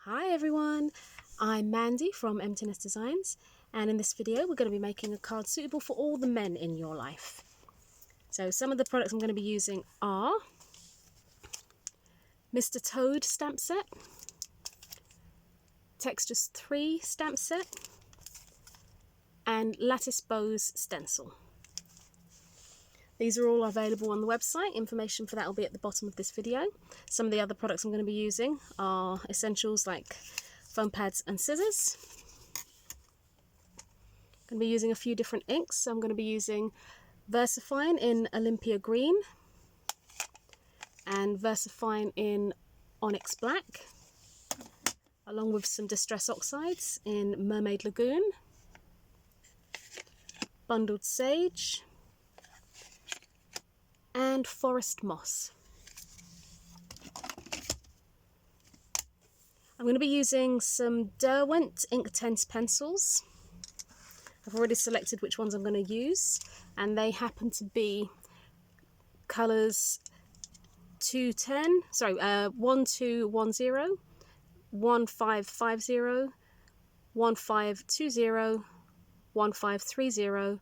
Hi everyone, I'm Mandy from Emptiness Designs, and in this video we're going to be making a card suitable for all the men in your life. So some of the products I'm going to be using are Mr. Toad stamp set, Textures 3 stamp set, and Lattice Bows stencil. These are all available on the website. Information for that will be at the bottom of this video. Some of the other products I'm going to be using are essentials like foam pads and scissors. I'm going to be using a few different inks. So I'm going to be using VersaFine in Olympia Green and VersaFine in Onyx Black, along with some Distress Oxides in Mermaid Lagoon, Bundled Sage, and Forest Moss. I'm going to be using some Derwent Inktense pencils. I've already selected which ones I'm going to use, and they happen to be colours 1210, 1210, 1550, 1520, 1530,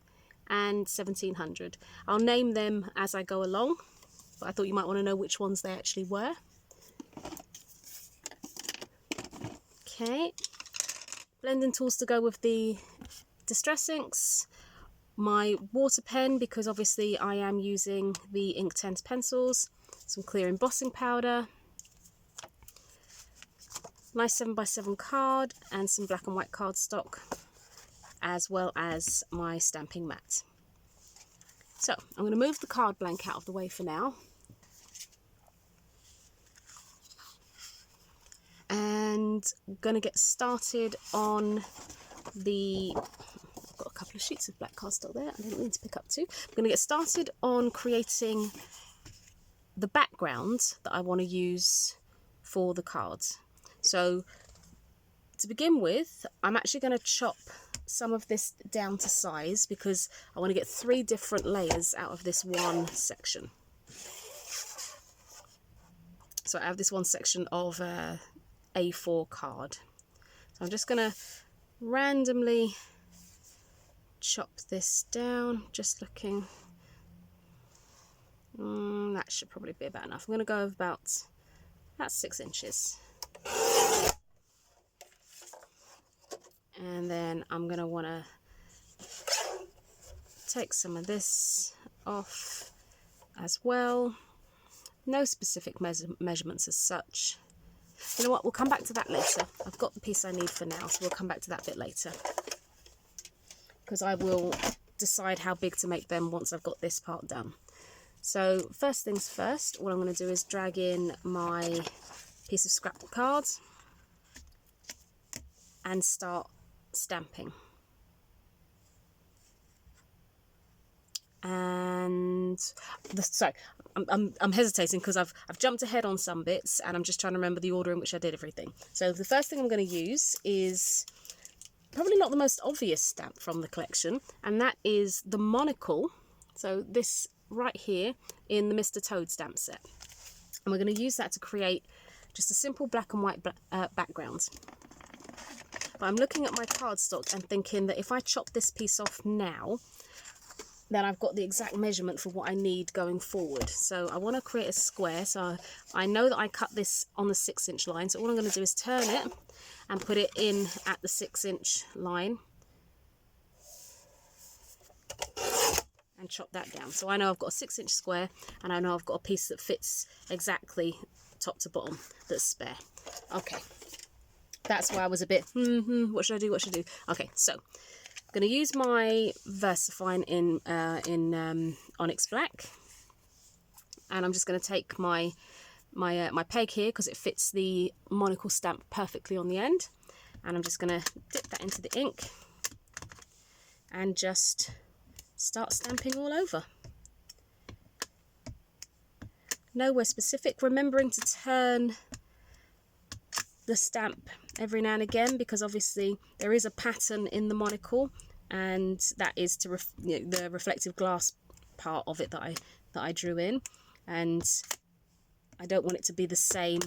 and 1700. I'll name them as I go along, but I thought you might want to know which ones they actually were. Okay, blending tools to go with the Distress inks, my water pen because obviously I am using the Inktense pencils, some clear embossing powder, nice 7x7 card, and some black and white cardstock, as well as my stamping mat. So I'm going to move the card blank out of the way for now, and I'm going to get started on the, I've got a couple of sheets of black cardstock there, I didn't mean to pick up two. I'm going to get started on creating the background that I want to use for the cards. So to begin with, I'm actually going to chop some of this down to size because I want to get 3 different layers out of this one section. So I have this one section of A4 card. So I'm just going to randomly chop this down, just looking. That should probably be about enough. I'm going to go about 6 inches. And then I'm going to want to take some of this off as well. No specific measurements as such. You know what, we'll come back to that later. I've got the piece I need for now, so we'll come back to that bit later, because I will decide how big to make them once I've got this part done. So first things first, what I'm going to do is drag in my piece of scrap card and start stamping. And sorry, I'm hesitating because I've jumped ahead on some bits and I'm just trying to remember the order in which I did everything. So the first thing I'm going to use is probably not the most obvious stamp from the collection, and that is the monocle. So this right here in the Mr. Toad stamp set, and we're going to use that to create just a simple black and white background. But I'm looking at my cardstock and thinking that if I chop this piece off now, then I've got the exact measurement for what I need going forward. So I want to create a square. So I know that I cut this on the 6-inch line. So all I'm going to do is turn it and put it in at the 6-inch line and chop that down. So I know I've got a 6-inch square, and I know I've got a piece that fits exactly top to bottom that's spare. Okay, that's why I was a bit, what should I do, what should I do? Okay, so I'm going to use my VersaFine in Onyx Black, and I'm just going to take my peg here because it fits the monocle stamp perfectly on the end, and I'm just going to dip that into the ink and just start stamping all over. Nowhere specific, remembering to turn the stamp every now and again because obviously there is a pattern in the monocle, and that is to the reflective glass part of it that I drew in, and I don't want it to be the same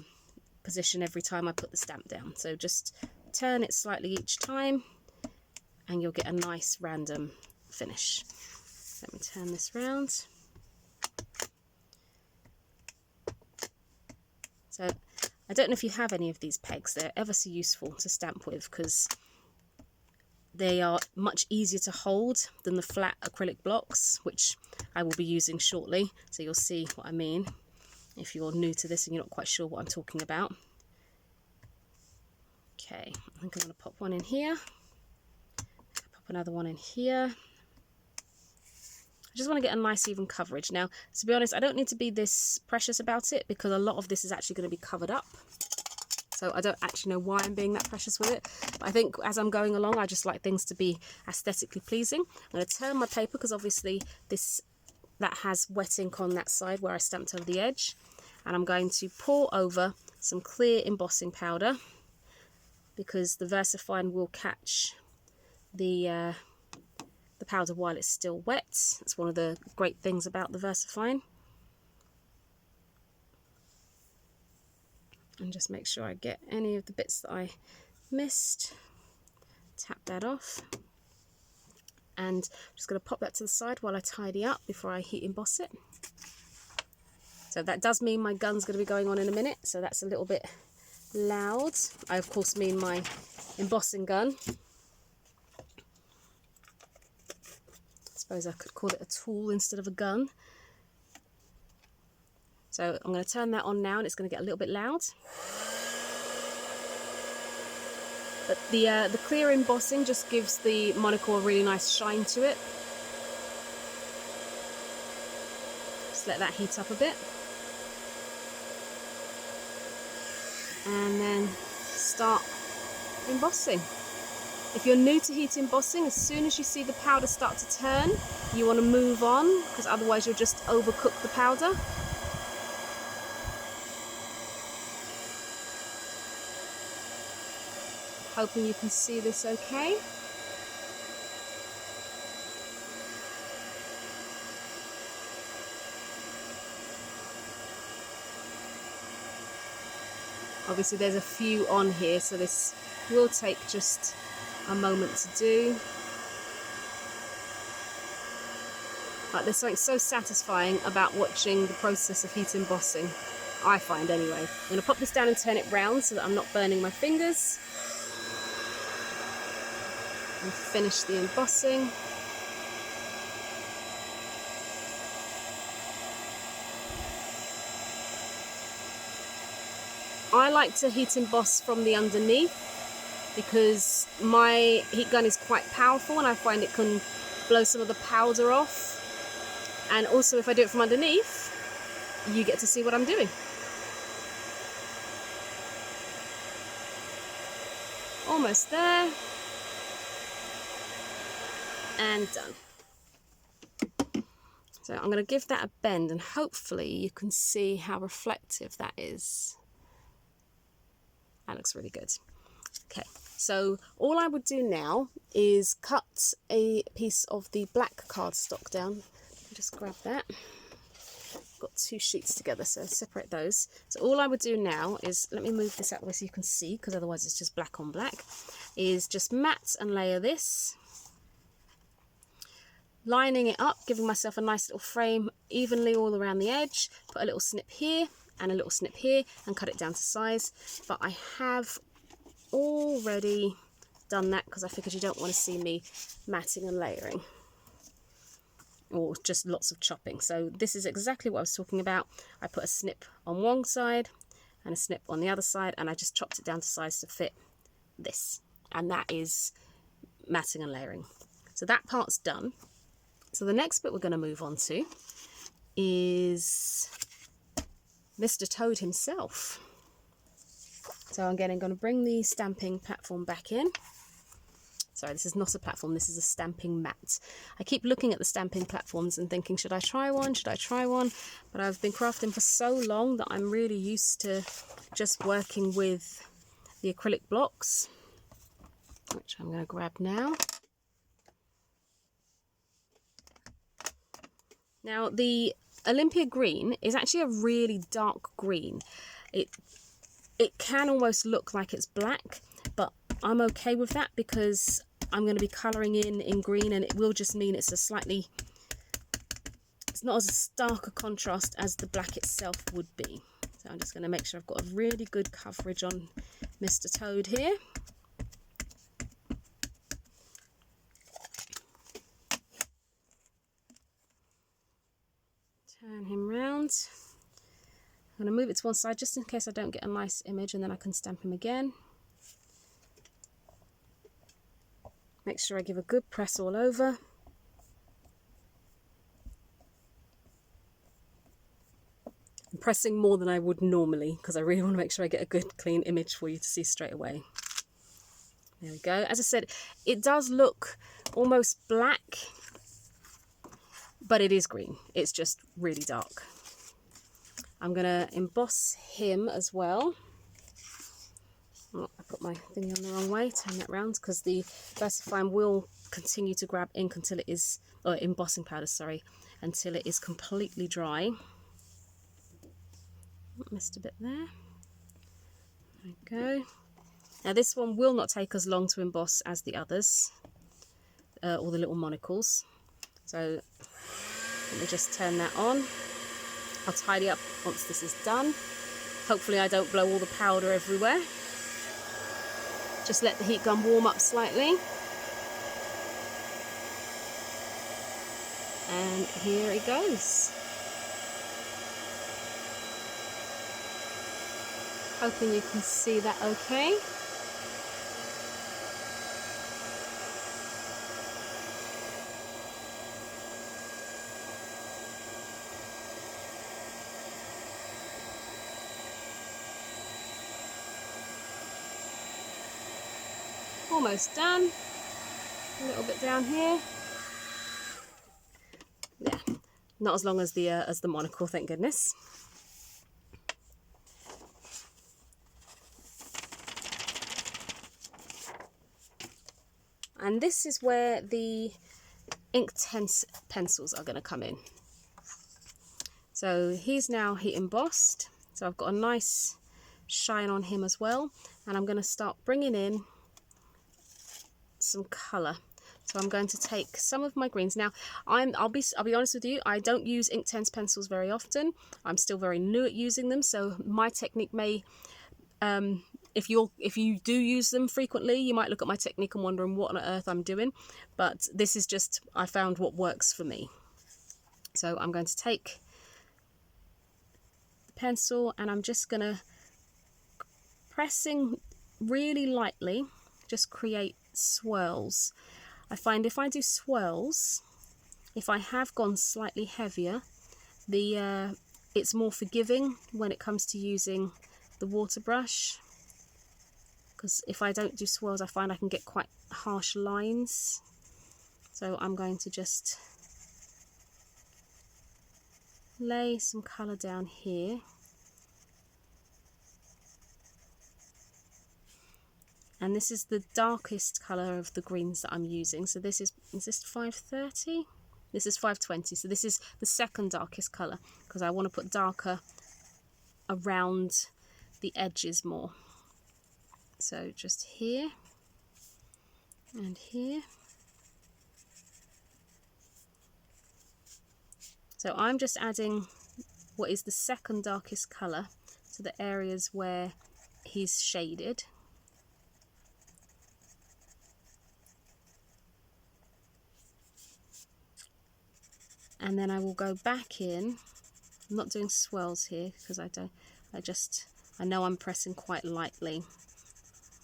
position every time I put the stamp down. So just turn it slightly each time and you'll get a nice random finish. Let me turn this round. So I don't know if you have any of these pegs. They're ever so useful to stamp with because they are much easier to hold than the flat acrylic blocks, which I will be using shortly. So you'll see what I mean if you're new to this and you're not quite sure what I'm talking about. Okay, I think I'm going to pop one in here. Pop another one in here. I just want to get a nice even coverage. Now, to be honest, I don't need to be this precious about it because a lot of this is actually going to be covered up. So I don't actually know why I'm being that precious with it. But I think as I'm going along, I just like things to be aesthetically pleasing. I'm going to turn my paper because obviously that has wet ink on that side where I stamped over the edge. And I'm going to pour over some clear embossing powder because the VersaFine will catch the powder while it's still wet. It's one of the great things about the VersaFine. And just make sure I get any of the bits that I missed. Tap that off. And I'm just going to pop that to the side while I tidy up before I heat emboss it. So that does mean my gun's going to be going on in a minute, so that's a little bit loud. I of course mean my embossing gun. I suppose I could call it a tool instead of a gun. So I'm going to turn that on now and it's going to get a little bit loud. But the clear embossing just gives the monocle a really nice shine to it. Just let that heat up a bit. And then start embossing. If you're new to heat embossing, as soon as you see the powder start to turn, you want to move on because otherwise you'll just overcook the powder. Hoping you can see this okay. Obviously there's a few on here, so this will take just a moment to do. But there's something so satisfying about watching the process of heat embossing, I find anyway. I'm going to pop this down and turn it round so that I'm not burning my fingers. And finish the embossing. I like to heat emboss from the underneath because my heat gun is quite powerful and I find it can blow some of the powder off. And also if I do it from underneath, you get to see what I'm doing. Almost there. And done. So I'm going to give that a bend and hopefully you can see how reflective that is. That looks really good. Okay, so all I would do now is cut a piece of the black cardstock down. Just grab that. Got two sheets together, so separate those. So all I would do now is, let me move this out where so you can see, because otherwise it's just black on black, is just mat and layer this. Lining it up, giving myself a nice little frame evenly all around the edge. Put a little snip here and a little snip here and cut it down to size. But I have already done that because I figured you don't want to see me matting and layering or just lots of chopping. So this is exactly what I was talking about. I put a snip on one side and a snip on the other side and I just chopped it down to size to fit this, and that is matting and layering. So that part's done. So the next bit we're going to move on to is Mr. Toad himself. So again, I'm going to bring the stamping platform back in. Sorry, this is not a platform, this is a stamping mat. I keep looking at the stamping platforms and thinking, should I try one? Should I try one? But I've been crafting for so long that I'm really used to just working with the acrylic blocks, which I'm going to grab now. Now, the Olympia green is actually a really dark green. it can almost look like it's black, but I'm okay with that because I'm going to be colouring in green, and it will just mean it's it's not as stark a contrast as the black itself would be. So I'm just going to make sure I've got a really good coverage on Mr. Toad here. Turn him round. I'm going to move it to one side just in case I don't get a nice image, and then I can stamp him again. Make sure I give a good press all over. I'm pressing more than I would normally because I really want to make sure I get a good clean image for you to see straight away. There we go. As I said, it does look almost black, but it is green. It's just really dark. I'm going to emboss him as well. Oh, I put my thing on the wrong way. Turn that round because the VersaFine will continue to grab ink until it is, or embossing powder, sorry, until it is completely dry. Missed a bit there. There we go. Now this one will not take as long to emboss as the others, or the little monocles. So let me just turn that on. I'll tidy up once this is done. Hopefully I don't blow all the powder everywhere. Just let the heat gun warm up slightly. And here it goes. Hoping you can see that okay. Almost done. A little bit down here. Yeah, not as long as the monocle, thank goodness. And this is where the Inktense pencils are going to come in. So he's now heat embossed. So I've got a nice shine on him as well. And I'm going to start bringing in some colour. So I'm going to take some of my greens. Now, I'll be honest with you, I don't use Inktense pencils very often. I'm still very new at using them. So my technique may... if you do use them frequently, you might look at my technique and wondering what on earth I'm doing, but this is just, I found what works for me. So I'm going to take the pencil and I'm just going to, pressing really lightly, just create swirls. I find if I do swirls, if I have gone slightly heavier, it's more forgiving when it comes to using the water brush. Because if I don't do swirls, I find I can get quite harsh lines. So I'm going to just lay some colour down here. And this is the darkest colour of the greens that I'm using. So this is this 530? This is 520. So this is the second darkest colour because I want to put darker around the edges more. So just here and here. So I'm just adding what is the second darkest colour to the areas where he's shaded. And then I will go back in. I'm not doing swirls here because I know I'm pressing quite lightly.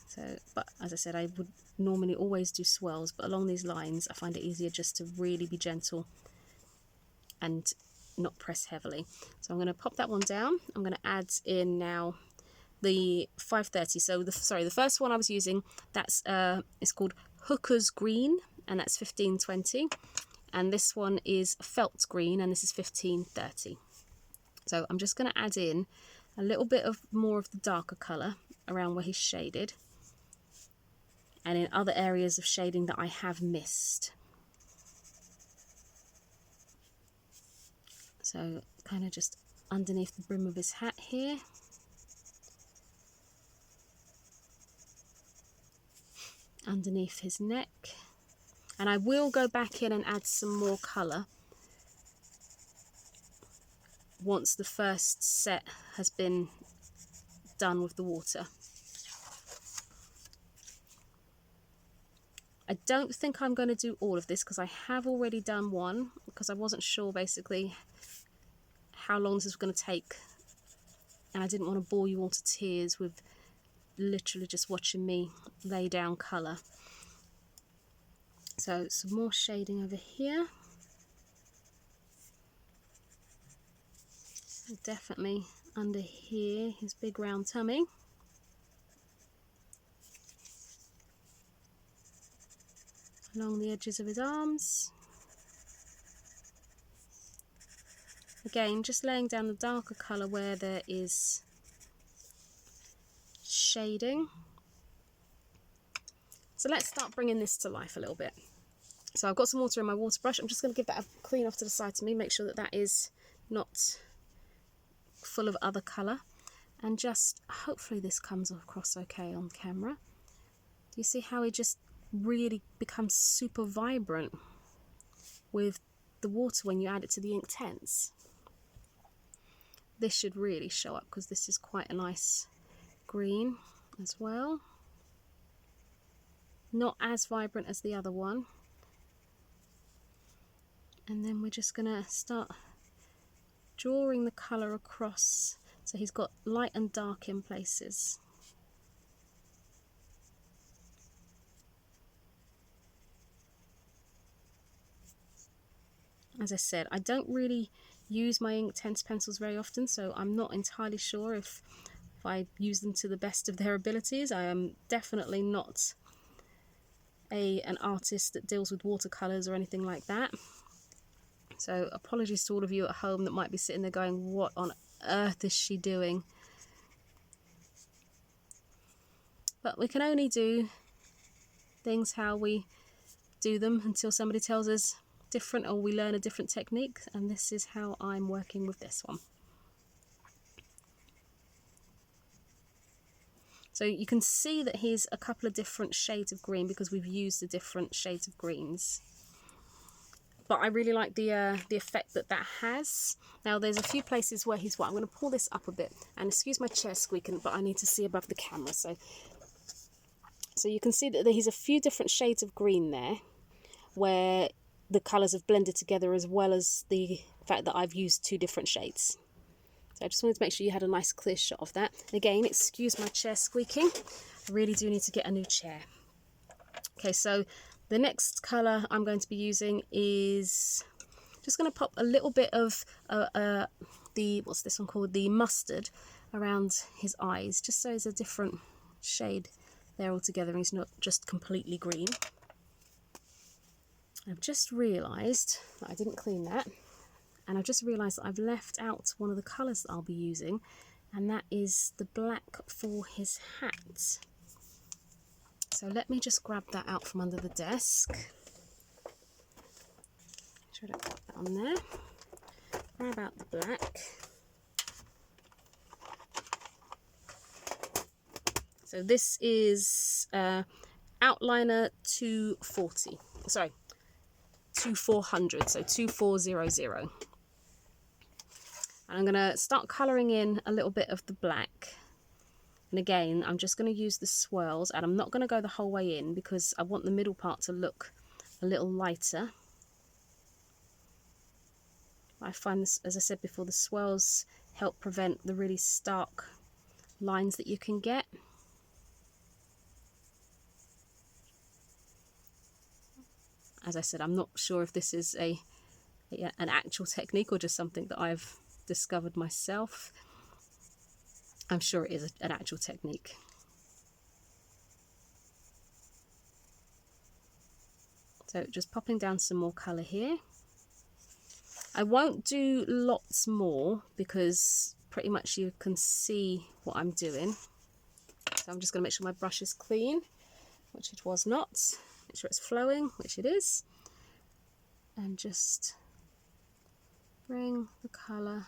So, but as I said, I would normally always do swirls, but along these lines I find it easier just to really be gentle and not press heavily. So I'm going to pop that one down. I'm going to add in now the 530. So the first one I was using, that's it's called Hooker's Green, and that's 1520. And this one is Felt Green, and this is 1530. So I'm just going to add in a little bit of more of the darker colour around where he's shaded, and in other areas of shading that I have missed. So kind of just underneath the brim of his hat here. underneath his neck. And I will go back in and add some more colour once the first set has been done with the water. I don't think I'm going to do all of this because I have already done one, because I wasn't sure basically how long this was going to take, and I didn't want to bore you all to tears with literally just watching me lay down colour. So some more shading over here. Definitely under here, his big round tummy. Along the edges of his arms. Again, just laying down the darker colour where there is shading. So let's start bringing this to life a little bit. So I've got some water in my water brush. I'm just going to give that a clean off to the side to me, make sure that that is not full of other colour, and just hopefully this comes across okay on camera. Do you see how it just really becomes super vibrant with the water when you add it to the Inktense? This should really show up because this is quite a nice green as well. Not as vibrant as the other one. And then we're just going to start drawing the colour across, so he's got light and dark in places. As I said, I don't really use my Inktense pencils very often, so I'm not entirely sure if I use them to the best of their abilities. I am definitely not an artist that deals with watercolours or anything like that. So apologies to all of you at home that might be sitting there going, what on earth is she doing? But we can only do things how we do them until somebody tells us different, or we learn a different technique, and this is how I'm working with this one. So you can see that here's a couple of different shades of green because we've used the different shades of greens. But I really like the effect that that has. Now there's a few places where he's white. I'm going to pull this up a bit, and excuse my chair squeaking, but I need to see above the camera. So you can see that he's a few different shades of green there, where the colours have blended together, as well as the fact that I've used two different shades. So I just wanted to make sure you had a nice clear shot of that. Again, excuse my chair squeaking. I really do need to get a new chair. Okay, so the next colour I'm going to be using is just going to pop a little bit of what's this one called? The mustard around his eyes, just so there's a different shade there altogether and he's not just completely green. I've just realised that I didn't clean that, and I've just realised that I've left out one of the colours that I'll be using, and that is the black for his hat. So let me just grab that out from under the desk. Make sure I don't put that on there. Grab out the black. So this is outliner 240. Sorry, 2400. So 2400. And I'm going to start colouring in a little bit of the black. And again, I'm just going to use the swirls, and I'm not going to go the whole way in because I want the middle part to look a little lighter. I find this, as I said before, the swirls help prevent the really stark lines that you can get. As I said, I'm not sure if this is an actual technique or just something that I've discovered myself. I'm sure it is an actual technique. So just popping down some more colour here. I won't do lots more because pretty much you can see what I'm doing. So I'm just going to make sure my brush is clean, which it was not. Make sure it's flowing, which it is. And just bring the colour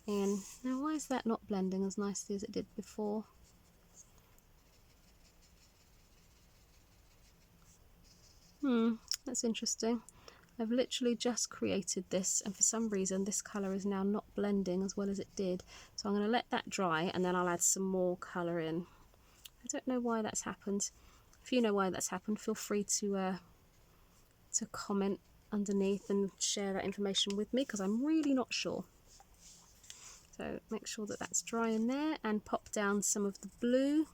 in. Now why is that not blending as nicely as it did before? That's interesting. I've literally just created this, and for some reason this colour is now not blending as well as it did. So I'm going to let that dry and then I'll add some more colour in. I don't know why that's happened. If you know why that's happened, feel free to comment underneath and share that information with me, because I'm really not sure. So make sure that that's dry in there, and pop down some of the blue.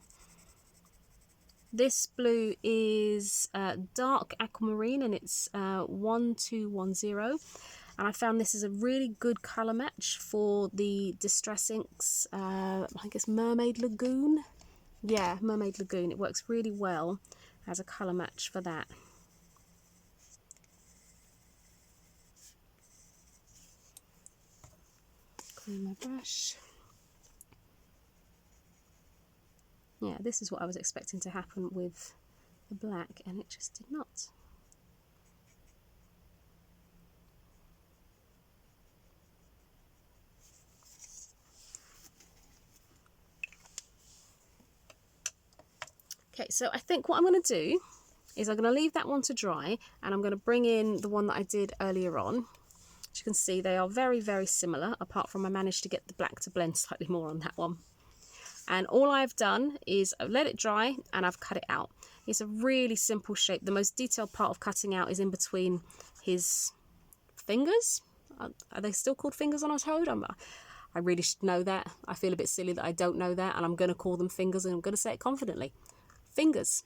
This blue is dark aquamarine, and it's 1210, and I found this is a really good colour match for the Distress Inks, I guess Mermaid Lagoon. Yeah, Mermaid Lagoon. It works really well as a colour match for that. Clean my brush. Yeah, this is what I was expecting to happen with the black, and it just did not. Okay, so I think what I'm going to do is I'm going to leave that one to dry, and I'm going to bring in the one that I did earlier on. As you can see, they are very, very similar, apart from I managed to get the black to blend slightly more on that one. And all I've done is I've let it dry and I've cut it out. It's a really simple shape. The most detailed part of cutting out is in between his fingers. Are they still called fingers on a toad? I really should know that. I feel a bit silly that I don't know that, and I'm going to call them fingers, and I'm going to say it confidently. Fingers.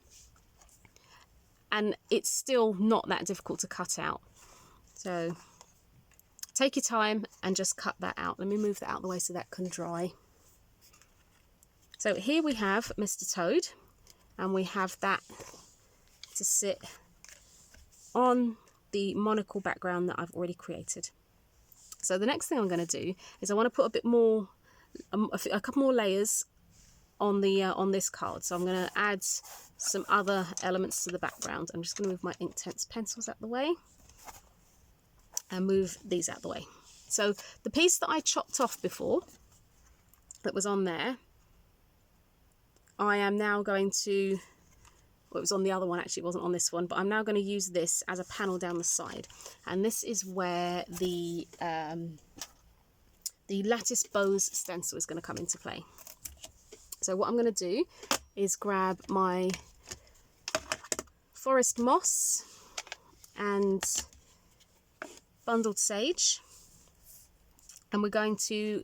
And it's still not that difficult to cut out. So take your time and just cut that out. Let me move that out of the way so that can dry. So here we have Mr. Toad, and we have that to sit on the monocle background that I've already created. So the next thing I'm going to do is I want to put a bit more, a couple more layers on the on this card. So I'm going to add some other elements to the background. I'm just going to move my Inktense pencils out the way and move these out the way. So the piece that I chopped off before that was on there, I am now going to, well, it was on the other one actually, it wasn't on this one, but I'm now going to use this as a panel down the side, and this is where the lattice bows stencil is going to come into play. So what I'm going to do is grab my forest moss and bundled sage, and we're going to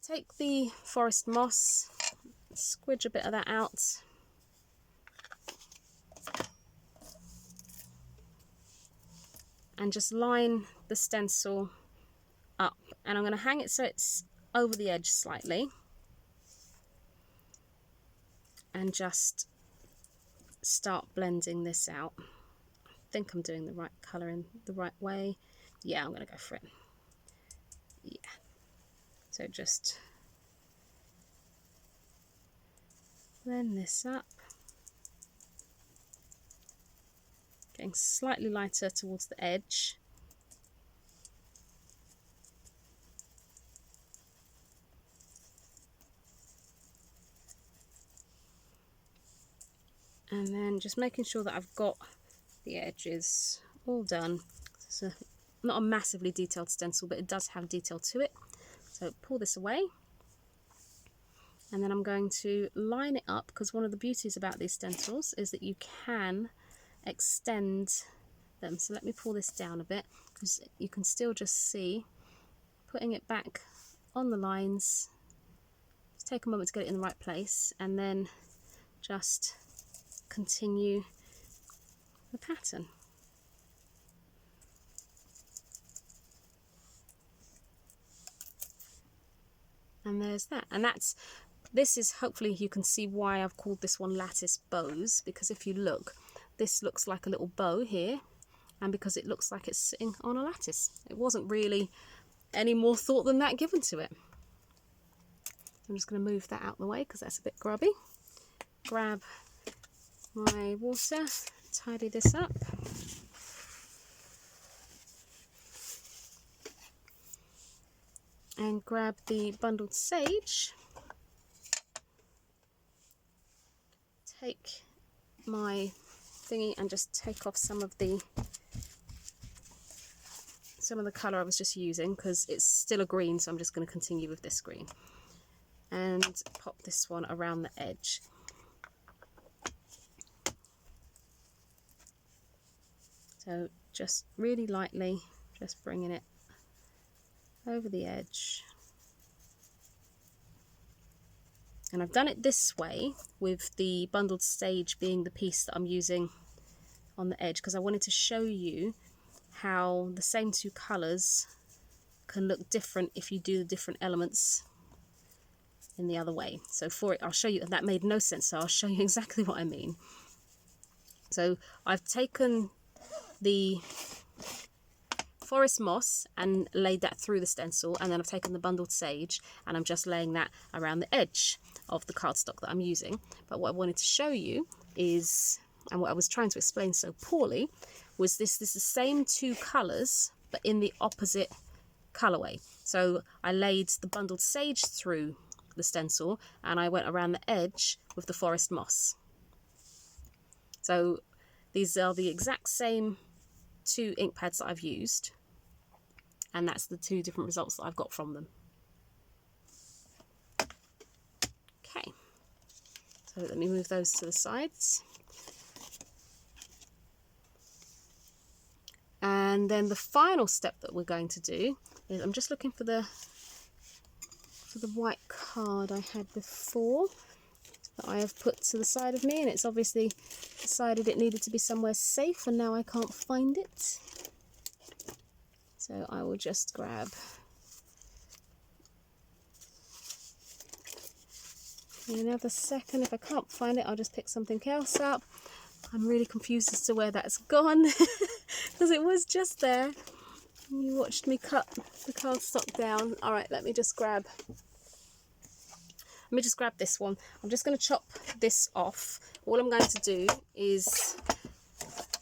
take the forest moss, squidge a bit of that out, and just line the stencil up, and I'm going to hang it so it's over the edge slightly, and just start blending this out. I think I'm doing the right colour in the right way. Yeah, I'm going to go for it. Yeah. So just blend this up, getting slightly lighter towards the edge. And then just making sure that I've got the edges all done. It's not a massively detailed stencil, but it does have detail to it. So pull this away. And then I'm going to line it up, because one of the beauties about these stencils is that you can extend them. So let me pull this down a bit, because you can still just see putting it back on the lines. Just take a moment to get it in the right place, and then just continue the pattern. And there's that. And this is, hopefully you can see why I've called this one lattice bows, because if you look, this looks like a little bow here, and because it looks like it's sitting on a lattice. It wasn't really any more thought than that given to it. I'm just going to move that out of the way because that's a bit grubby. Grab my water, tidy this up. And grab the bundled sage. Take my thingy and just take off some of the colour I was just using, because it's still a green, so I'm just going to continue with this green. And pop this one around the edge. So just really lightly, just bringing it over the edge. And I've done it this way with the bundled sage being the piece that I'm using on the edge, because I wanted to show you how the same two colours can look different if you do the different elements in the other way. So for it, I'll show you, and that made no sense, so I'll show you exactly what I mean. So I've taken the forest moss and laid that through the stencil, and then I've taken the bundled sage and I'm just laying that around the edge of the cardstock that I'm using. But what I wanted to show you is, and what I was trying to explain so poorly, was this is the same two colours but in the opposite colourway. So I laid the bundled sage through the stencil and I went around the edge with the forest moss. So these are the exact same two ink pads that I've used, and that's the two different results that I've got from them. Okay, so let me move those to the sides. And then the final step that we're going to do is, I'm just looking for the white card I had before that I have put to the side of me, and it's obviously decided it needed to be somewhere safe, and now I can't find it. So I will just grab in another second. If I can't find it, I'll just pick something else up. I'm really confused as to where that's gone because it was just there. You watched me cut the cardstock down. All right, let me just grab this one. I'm just going to chop this off. All I'm going to do is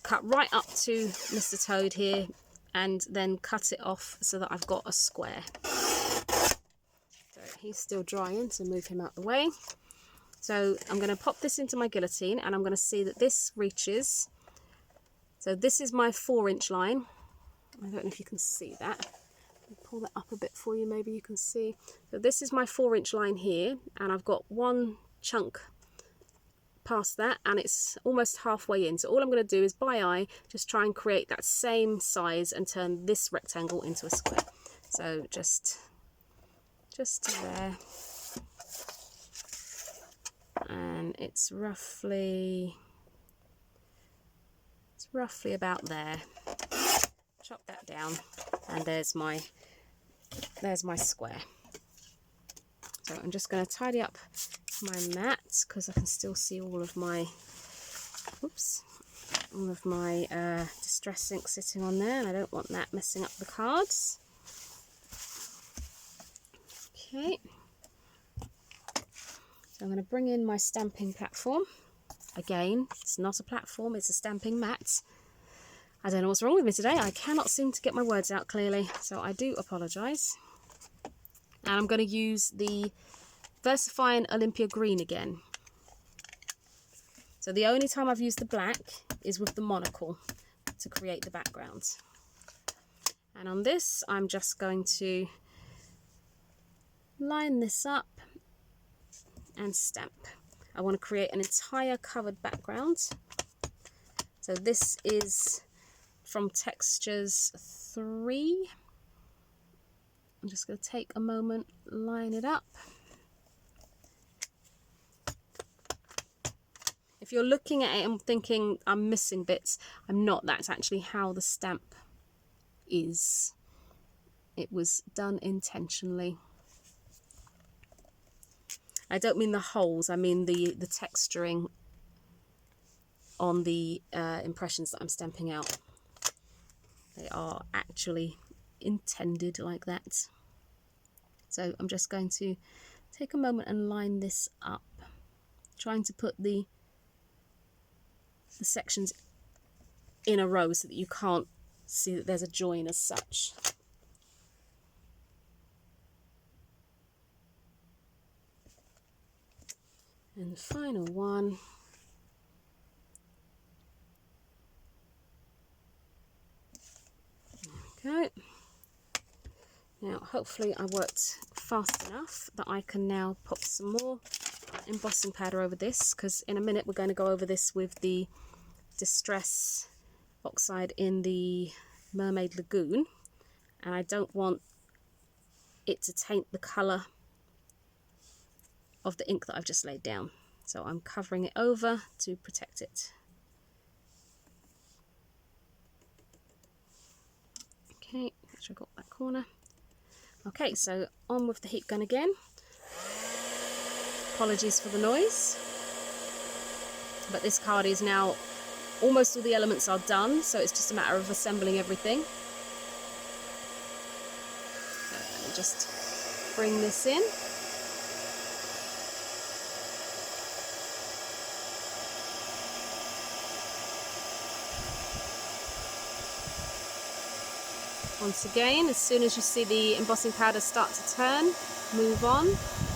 cut right up to Mr. Toad here and then cut it off so that I've got a square. So he's still drying, so move him out the way. So I'm going to pop this into my guillotine and I'm going to see that this reaches. So this is my 4-inch line. I don't know if you can see that. I'll pull that up a bit for you, maybe you can see. So this is my 4-inch line here, and I've got one chunk past that and it's almost halfway in. So all I'm going to do is by eye just try and create that same size and turn this rectangle into a square. So just there, and it's roughly about there. Chop that down and there's my square. So I'm just going to tidy up my mat because I can still see all of my distress ink sitting on there, and I don't want that messing up the cards. Okay, so I'm going to bring in my stamping platform. Again, it's not a platform, it's a stamping mat. I don't know what's wrong with me today. I cannot seem to get my words out clearly, so I do apologise. And I'm going to use the VersaFine Olympia Green again. So the only time I've used the black is with the monocle to create the background. And on this, I'm just going to line this up and stamp. I want to create an entire covered background. So this is from Textures 3. I'm just going to take a moment, line it up. If you're looking at it and thinking I'm missing bits, I'm not. That's actually how the stamp is. It was done intentionally. I don't mean the holes, I mean the texturing on the impressions that I'm stamping out. They are actually intended like that. So I'm just going to take a moment and line this up, trying to put the sections in a row so that you can't see that there's a join as such. And the final one. go. Now hopefully I worked fast enough that I can now pop some more embossing powder over this, because in a minute we're going to go over this with the Distress Oxide in the Mermaid Lagoon, and I don't want it to taint the colour of the ink that I've just laid down. So I'm covering it over to protect it. Okay, make sure I got that corner. Okay, so on with the heat gun again. Apologies for the noise. But this card is now, almost all the elements are done, so it's just a matter of assembling everything. So let me just bring this in. Once again, as soon as you see the embossing powder start to turn, move on,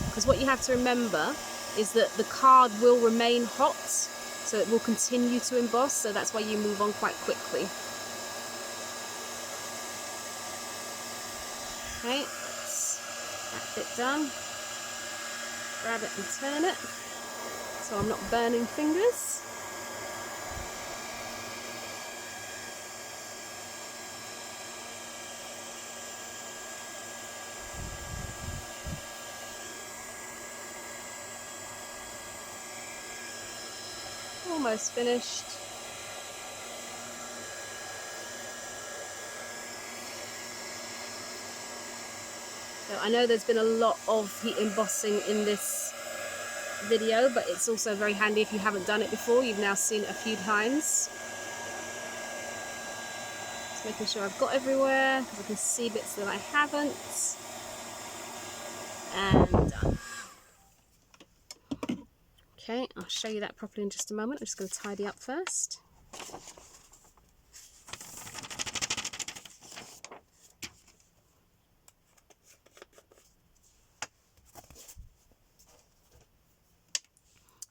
because what you have to remember is that the card will remain hot, so it will continue to emboss, so that's why you move on quite quickly. Okay, that's that bit done. Grab it and turn it, so I'm not burning fingers. Almost finished. So I know there's been a lot of heat embossing in this video, but it's also very handy if you haven't done it before. You've now seen it a few times. Just making sure I've got everywhere, because I can see bits that I haven't. And done. Okay, I'll show you that properly in just a moment. I'm just going to tidy up first.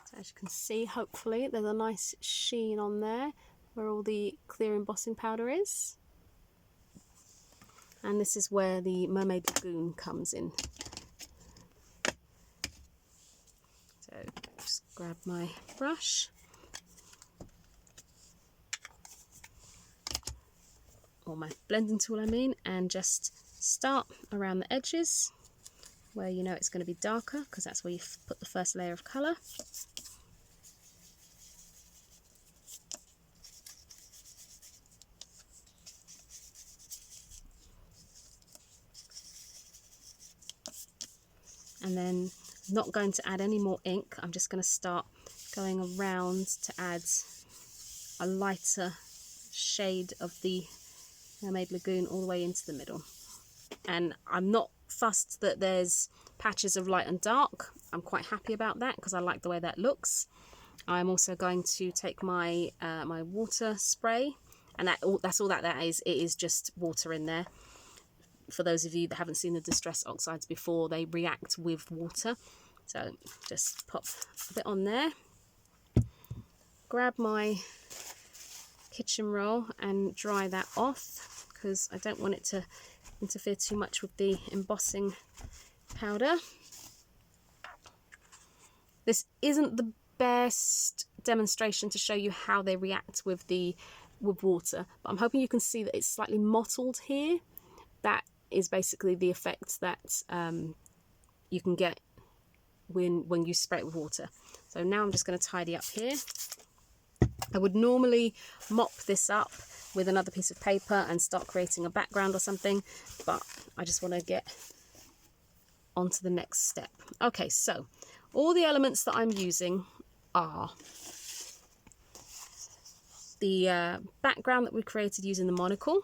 So as you can see, hopefully there's a nice sheen on there where all the clear embossing powder is. And this is where the Mermaid Lagoon comes in. So just grab my brush, or my blending tool I mean, and just start around the edges where you know it's going to be darker, because that's where you put the first layer of colour. And then I'm not going to add any more ink, I'm just going to start going around to add a lighter shade of the Mermaid Lagoon all the way into the middle. And I'm not fussed that there's patches of light and dark. I'm quite happy about that because I like the way that looks. I'm also going to take my my water spray, and that's all that is. It is just water in there. For those of you that haven't seen the Distress Oxides before, they react with water. So just pop a bit on there. Grab my kitchen roll and dry that off, because I don't want it to interfere too much with the embossing powder. This isn't the best demonstration to show you how they react with water, but I'm hoping you can see that it's slightly mottled here. That is basically the effect that you can get when you spray it with water. So now I'm just going to tidy up here. I would normally mop this up with another piece of paper and start creating a background or something, but I just want to get on to the next step. Okay, so all the elements that I'm using are the background that we created using the monocle,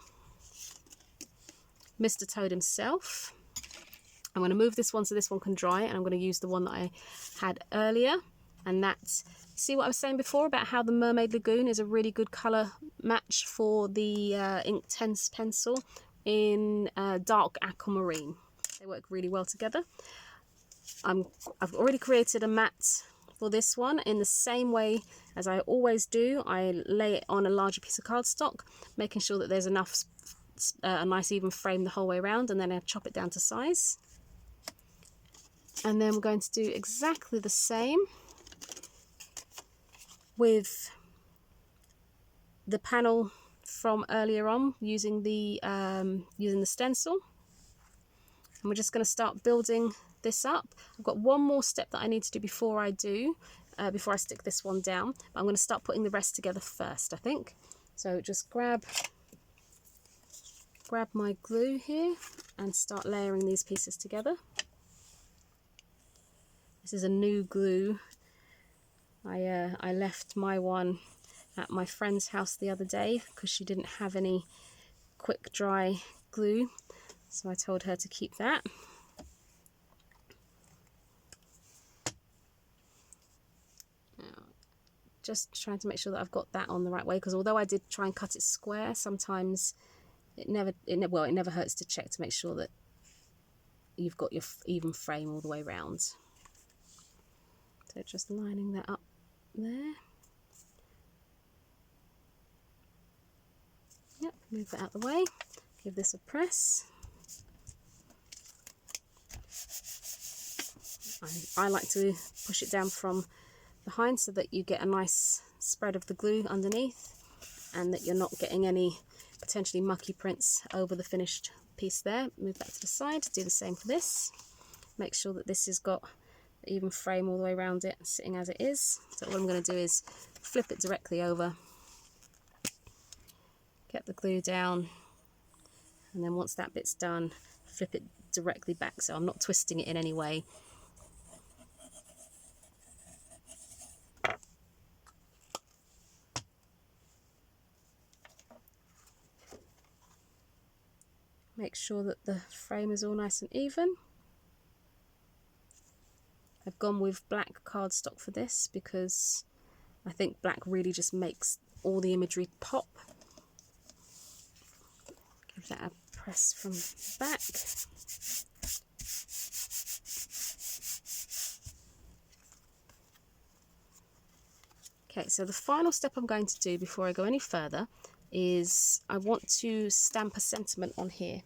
Mr. Toad himself. I'm going to move this one so this one can dry, and I'm going to use the one that I had earlier, and that's, see what I was saying before about how the Mermaid Lagoon is a really good colour match for the Inktense pencil in dark aquamarine. They work really well together. I've already created a matte for this one in the same way as I always do. I lay it on a larger piece of cardstock, making sure that there's enough a nice even frame the whole way around, and then I chop it down to size. And then we're going to do exactly the same with the panel from earlier on using the stencil. And we're just going to start building this up. I've got one more step that I need to do before I stick this one down. But I'm going to start putting the rest together first, I think. So just grab my glue here and start layering these pieces together. This is a new glue. I left my one at my friend's house the other day because she didn't have any quick dry glue, so I told her to keep that. Just trying to make sure that I've got that on the right way, because although I did try and cut it square, sometimes it never hurts to check to make sure that you've got your even frame all the way around. So just lining that up there. Yep, move that out of the way. Give this a press. I like to push it down from behind so that you get a nice spread of the glue underneath, and that you're not getting any potentially mucky prints over the finished piece there. Move that to the side. Do the same for this. Make sure that this has got an even frame all the way around it, sitting as it is. So what I'm going to do is flip it directly over, get the glue down, and then once that bit's done, flip it directly back so I'm not twisting it in any way. Make sure that the frame is all nice and even. I've gone with black cardstock for this because I think black really just makes all the imagery pop. Give that a press from the back. Okay, so the final step I'm going to do before I go any further is I want to stamp a sentiment on here.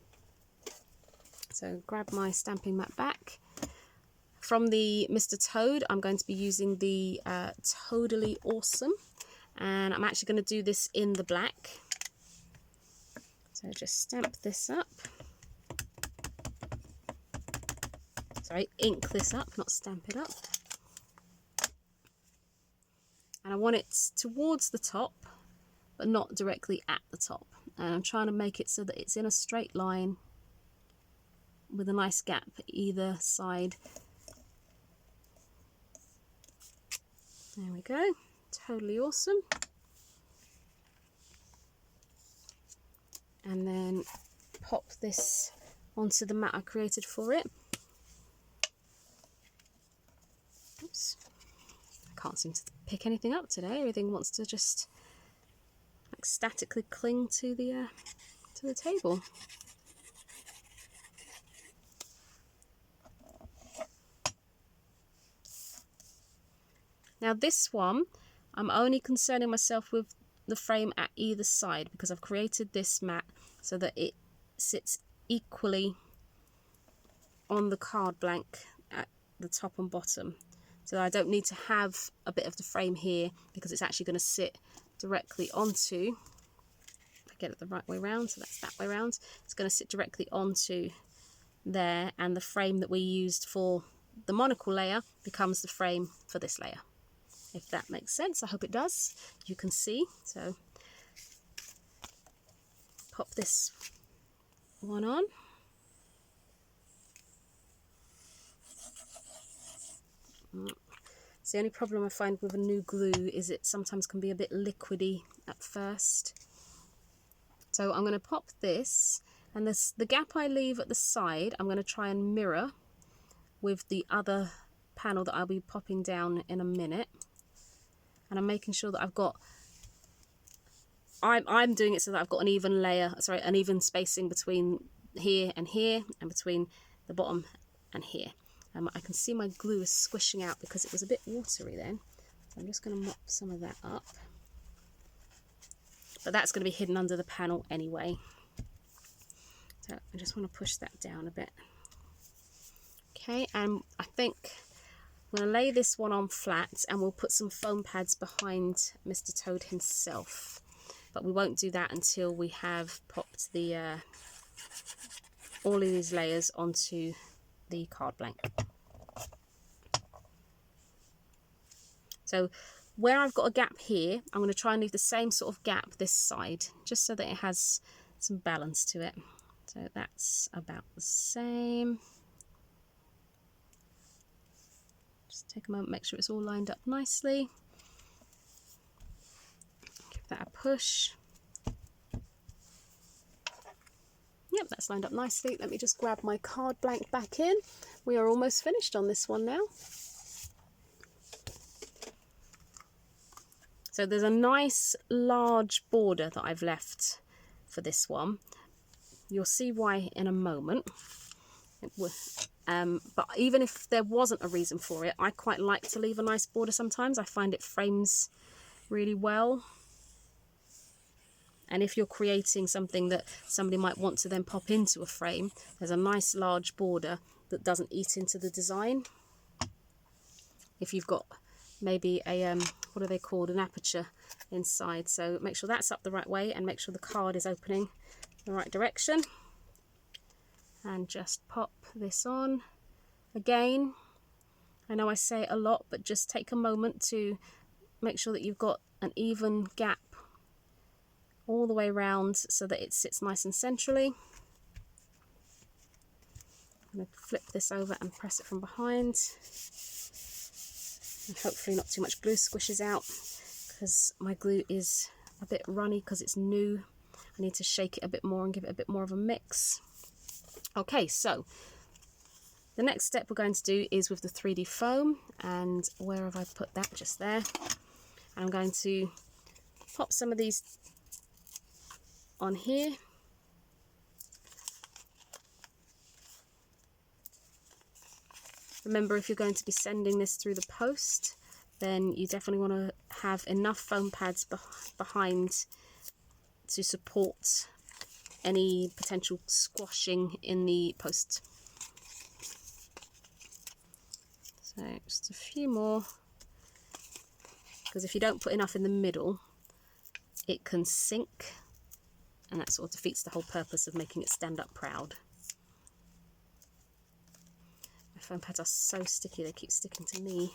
So grab my stamping mat back. From the Mr. Toad, I'm going to be using the Totally Awesome, and I'm actually going to do this in the black. So just stamp this up. Sorry, ink this up, not stamp it up. And I want it towards the top, but not directly at the top. And I'm trying to make it so that it's in a straight line with a nice gap either side. There we go, Totally Awesome. And then pop this onto the mat I created for it. Oops, I can't seem to pick anything up today. Everything wants to just like statically cling to the table. Now this one, I'm only concerning myself with the frame at either side because I've created this mat so that it sits equally on the card blank at the top and bottom. So I don't need to have a bit of the frame here because it's actually going to sit directly onto, if I get it the right way around, so that's that way around, it's going to sit directly onto there, and the frame that we used for the monocle layer becomes the frame for this layer. If that makes sense, I hope it does. You can see, so pop this one on. It's the only problem I find with a new glue is it sometimes can be a bit liquidy at first. So I'm going to pop this, and the gap I leave at the side I'm going to try and mirror with the other panel that I'll be popping down in a minute. And I'm making sure that I've got, I'm doing it so that I've got an even layer, sorry, an even spacing between here, and between the bottom and here. I can see my glue is squishing out because it was a bit watery then. So I'm just going to mop some of that up. But that's going to be hidden under the panel anyway. So I just want to push that down a bit. Okay, and I think I'm going to lay this one on flat, and we'll put some foam pads behind Mr. Toad himself. But we won't do that until we have popped the all of these layers onto the card blank. So where I've got a gap here, I'm going to try and leave the same sort of gap this side, just so that it has some balance to it. So that's about the same. Just take a moment, make sure it's all lined up nicely. Give that a push. Yep, that's lined up nicely. Let me just grab my card blank back in. We are almost finished on this one now. So there's a nice large border that I've left for this one. You'll see why in a moment. But even if there wasn't a reason for it, I quite like to leave a nice border sometimes. I find it frames really well. And if you're creating something that somebody might want to then pop into a frame, there's a nice large border that doesn't eat into the design. If you've got maybe a, what are they called, an aperture inside. So make sure that's up the right way and make sure the card is opening the right direction. And just pop this on. Again, I know I say it a lot, but just take a moment to make sure that you've got an even gap all the way around so that it sits nice and centrally. I'm going to flip this over and press it from behind. And hopefully not too much glue squishes out, because my glue is a bit runny because it's new. I need to shake it a bit more and give it a bit more of a mix. Okay, so the next step we're going to do is with the 3D foam, and where have I put that? Just there. And I'm going to pop some of these on here. Remember, if you're going to be sending this through the post, then you definitely want to have enough foam pads behind to support any potential squashing in the post. So just a few more, because if you don't put enough in the middle, it can sink, and that sort of defeats the whole purpose of making it stand up proud. My foam pads are so sticky, they keep sticking to me.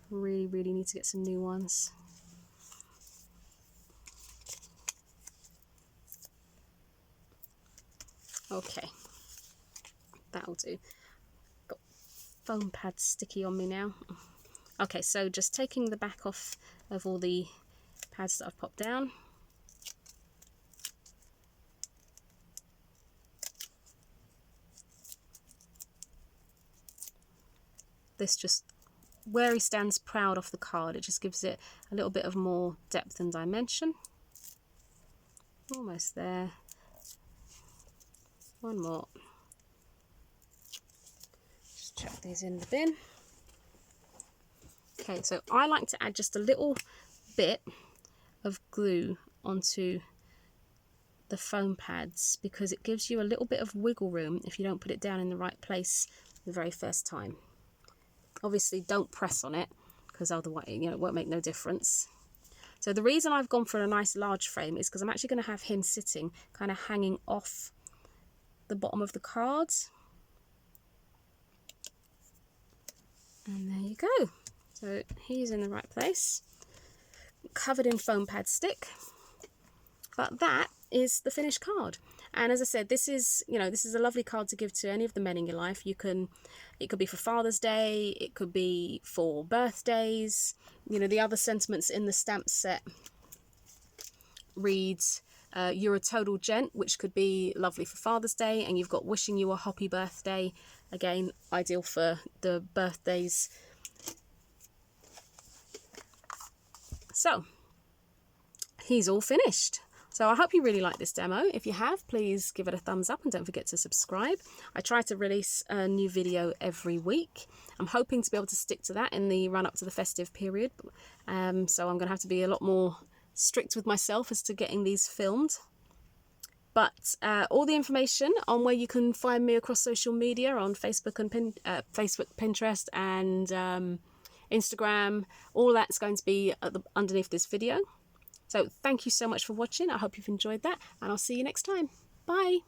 Really need to get some new ones. Okay, that'll do. Got foam pads sticky on me now. Okay, so just taking the back off of all the pads that I've popped down. This just, where he stands proud off the card, it just gives it a little bit of more depth and dimension. Almost there. One more. Just chuck these in the bin. Okay, so I like to add just a little bit of glue onto the foam pads, because it gives you a little bit of wiggle room if you don't put it down in the right place the very first time. Obviously don't press on it, because otherwise, you know, it won't make no difference. So the reason I've gone for a nice large frame is because I'm actually going to have him sitting kind of hanging off the bottom of the cards. And there you go. So he's in the right place, covered in foam pad stick. But that is the finished card. And as I said, this is, you know, this is a lovely card to give to any of the men in your life. You can, it could be for Father's Day, it could be for birthdays. You know, the other sentiments in the stamp set reads, you're a total gent, which could be lovely for Father's Day, and you've got wishing you a happy birthday, again, ideal for the birthdays. So, he's all finished. So I hope you really like this demo. If you have, please give it a thumbs up and don't forget to subscribe. I try to release a new video every week. I'm hoping to be able to stick to that in the run up to the festive period. So I'm going to have to be a lot more strict with myself as to getting these filmed. But all the information on where you can find me across social media on Facebook and Facebook, Pinterest, and Instagram, all that's going to be underneath this video. So thank you so much for watching. I hope you've enjoyed that, and I'll see you next time. Bye.